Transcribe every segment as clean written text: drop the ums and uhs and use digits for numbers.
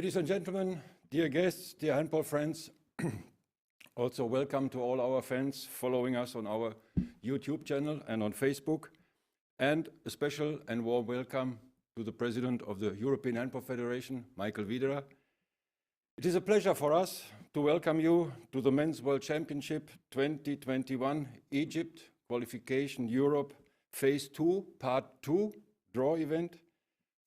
Ladies and gentlemen, dear guests, dear handball friends, also welcome to all our fans following us on our YouTube channel and on Facebook, and a special and warm welcome to the President of the European Handball Federation, Michael Wiederer. It is a pleasure for us to welcome you to the Men's World Championship 2021 Egypt Qualification Europe Phase 2 Part 2 draw event,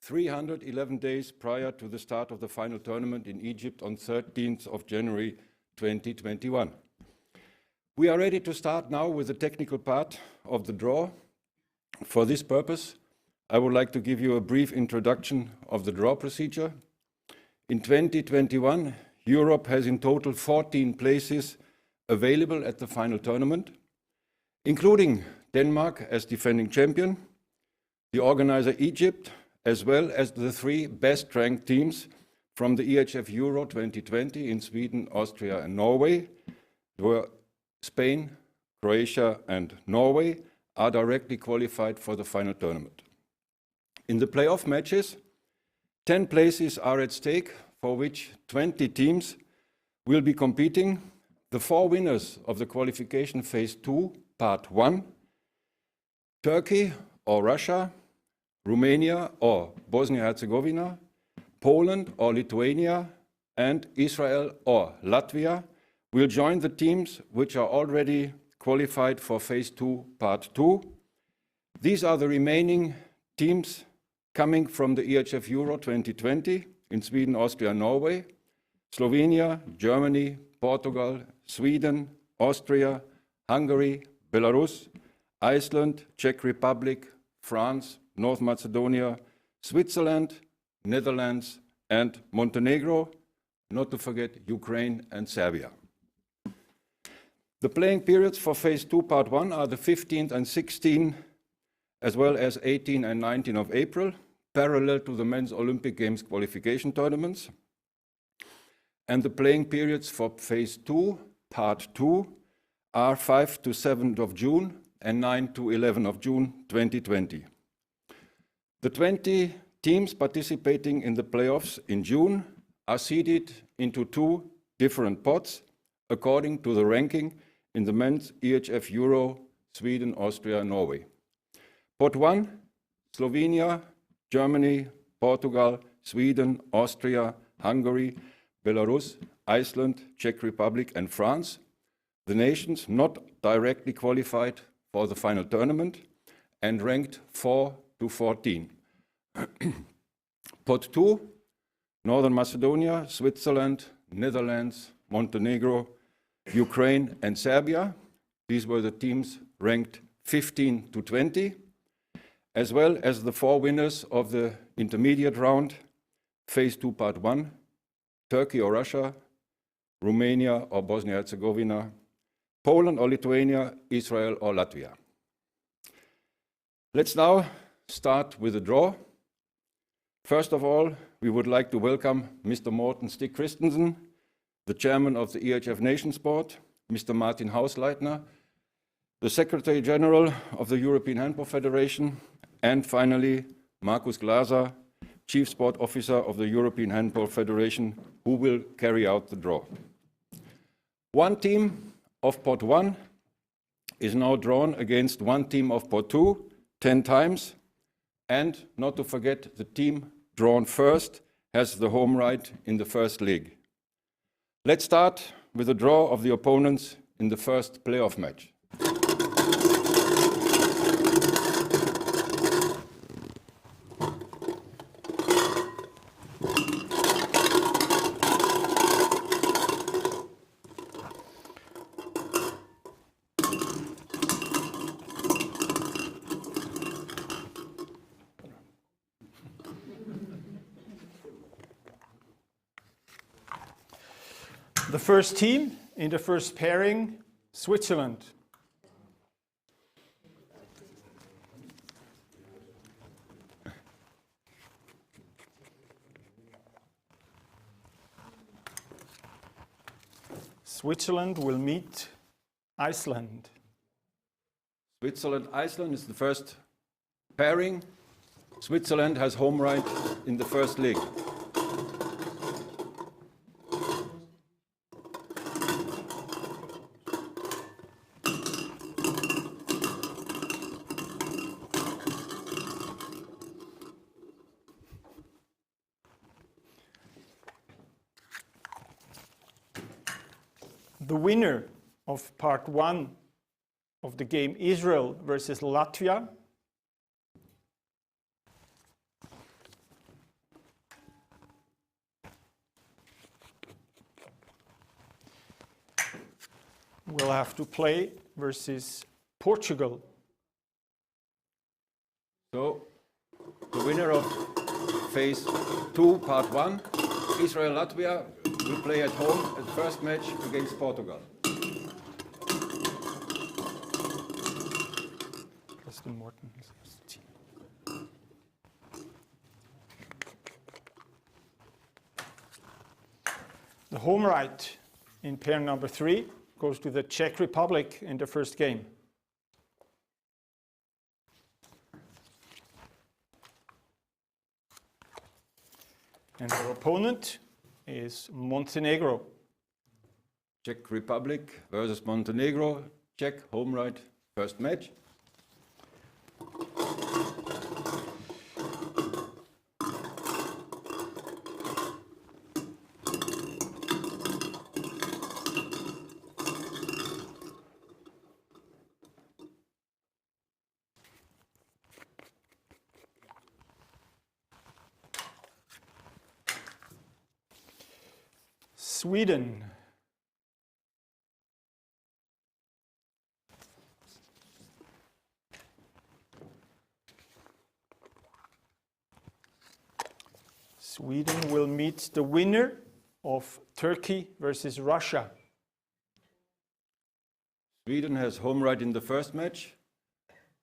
311 days prior to the start of the final tournament in Egypt on 13th of January 2021. We are ready to start now with the technical part of the draw. For this purpose, I would like to give you a brief introduction of the draw procedure. In 2021, Europe has in total 14 places available at the final tournament, including Denmark as defending champion, the organizer Egypt, as well as the 3 best-ranked teams from the EHF Euro 2020 in Sweden, Austria and Norway, where Spain, Croatia and Norway are directly qualified for the final tournament. In the playoff matches, 10 places are at stake, for which 20 teams will be competing. The 4 winners of the qualification phase 2, part 1, Turkey or Russia, Romania or Bosnia-Herzegovina, Poland or Lithuania, and Israel or Latvia will join the teams which are already qualified for Phase 2, Part 2. These are the remaining teams coming from the EHF Euro 2020 in Sweden, Austria, and Norway, Slovenia, Germany, Portugal, Sweden, Austria, Hungary, Belarus, Iceland, Czech Republic, France, North Macedonia, Switzerland, Netherlands, and Montenegro, not to forget Ukraine and Serbia. The playing periods for Phase 2, Part 1 are the 15th and 16th, as well as 18 and 19 of April, parallel to the Men's Olympic Games qualification tournaments. And the playing periods for Phase 2, Part 2 are 5 to 7 of June and 9 to 11 of June 2020. The 20 teams participating in the playoffs in June are seeded into 2 different pots according to the ranking in the men's EHF Euro, Sweden, Austria, and Norway. Pot 1, Slovenia, Germany, Portugal, Sweden, Austria, Hungary, Belarus, Iceland, Czech Republic, and France, the nations not directly qualified for the final tournament and ranked 4 to 14. Pot 2, Northern Macedonia, Switzerland, Netherlands, Montenegro, Ukraine and Serbia. These were the teams ranked 15 to 20, as well as the 4 winners of the intermediate round, Phase 2, Part 1, Turkey or Russia, Romania or Bosnia-Herzegovina, Poland or Lithuania, Israel or Latvia. Let's now start with the draw. First of all, we would like to welcome Mr. Morten Stig Christensen, the chairman of the EHF Nations Board, Mr. Martin Hausleitner, the Secretary General of the European Handball Federation, and finally, Markus Glaser, Chief Sport Officer of the European Handball Federation, who will carry out the draw. One team of Pot 1 is now drawn against one team of Pot 2 10 times, and not to forget, the team drawn first has the home right in the first leg. Let's start with the draw of the opponents in the first playoff match. The first team in the first pairing, Switzerland. Switzerland will meet Iceland. Switzerland-Iceland is the first pairing. Switzerland has home right in the first leg. The winner of part 1 of the game Israel versus Latvia will have to play versus Portugal. So, the winner of phase 2, part 1, Israel-Latvia, will play at home at first match against Portugal. The home right in pair number 3 goes to the Czech Republic in the first game. And their opponent is Montenegro. Czech Republic versus Montenegro, Czech home right, first match. Sweden. Sweden will meet the winner of Turkey versus Russia. Sweden has home right in the first match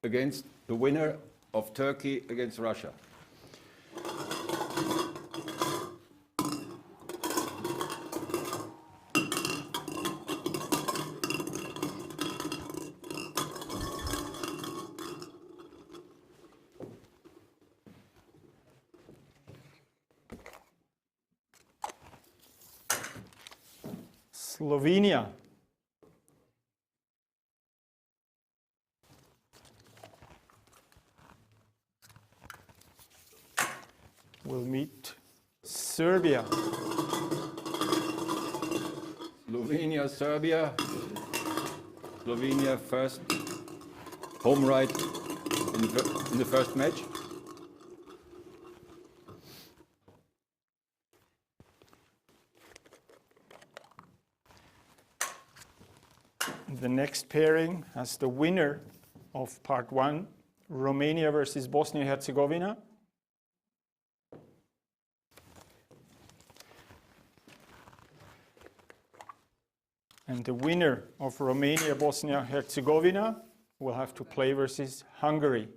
against the winner of Turkey against Russia. Slovenia. Will meet Serbia. Slovenia, Serbia. Slovenia first home right in the first match. The next pairing has the winner of part 1, Romania versus Bosnia-Herzegovina. And the winner of Romania-Bosnia-Herzegovina will have to play versus Hungary.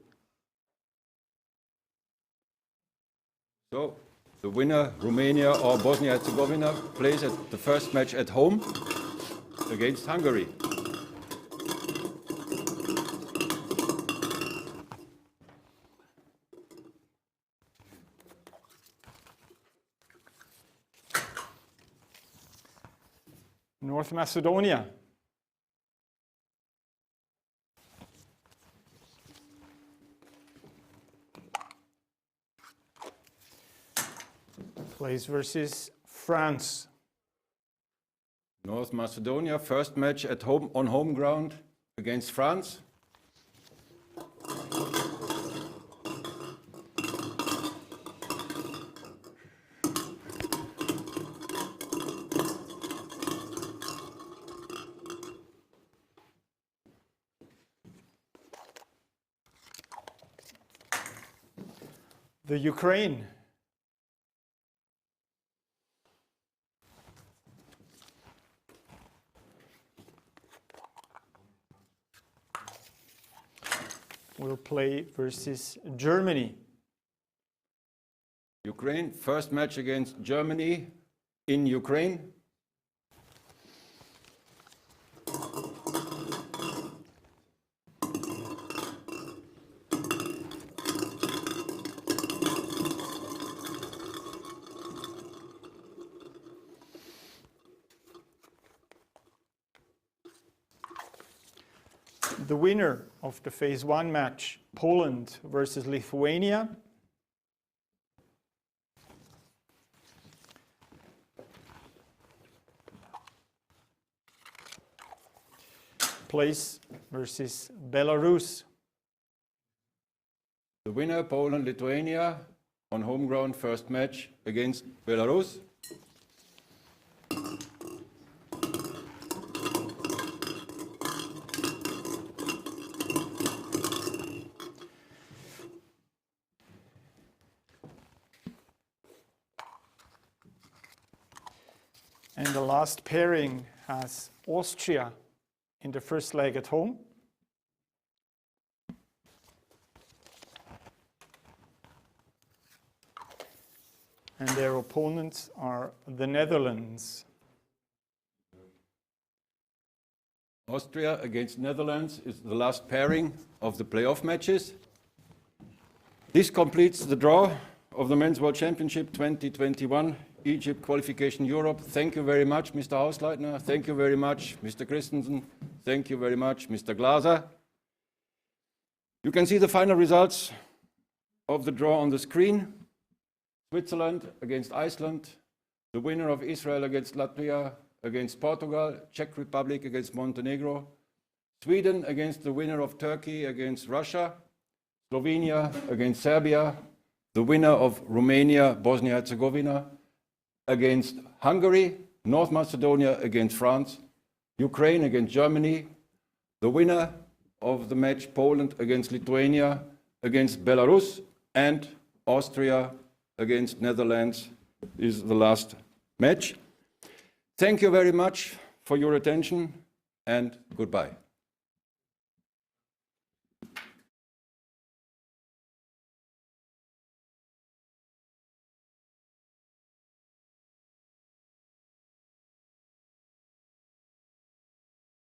So, the winner, Romania or Bosnia-Herzegovina, plays at the first match at home against Hungary. North Macedonia. Plays versus France. North Macedonia, first match at home on home ground against France. The Ukraine. Will play versus Germany. Ukraine, first match against Germany in Ukraine. The winner of the phase 1 match, Poland versus Lithuania. place versus Belarus. The winner, Poland, Lithuania, on home ground, first match against Belarus. And the last pairing has Austria in the first leg at home. And their opponents are the Netherlands. Austria against Netherlands is the last pairing of the playoff matches. This completes the draw of the Men's World Championship 2021 Egypt Qualification Europe. Thank you very much, Mr. Hausleitner. Thank you very much, Mr. Christensen. Thank you very much, Mr. Glaser. You can see the final results of the draw on the screen. Switzerland against Iceland, the winner of Israel against Latvia, against Portugal, Czech Republic against Montenegro, Sweden against the winner of Turkey against Russia, Slovenia against Serbia, the winner of Romania, Bosnia-Herzegovina against Hungary, North Macedonia against France, Ukraine against Germany, the winner of the match Poland against Lithuania, against Belarus, and Austria against Netherlands is the last match. Thank you very much for your attention, and goodbye.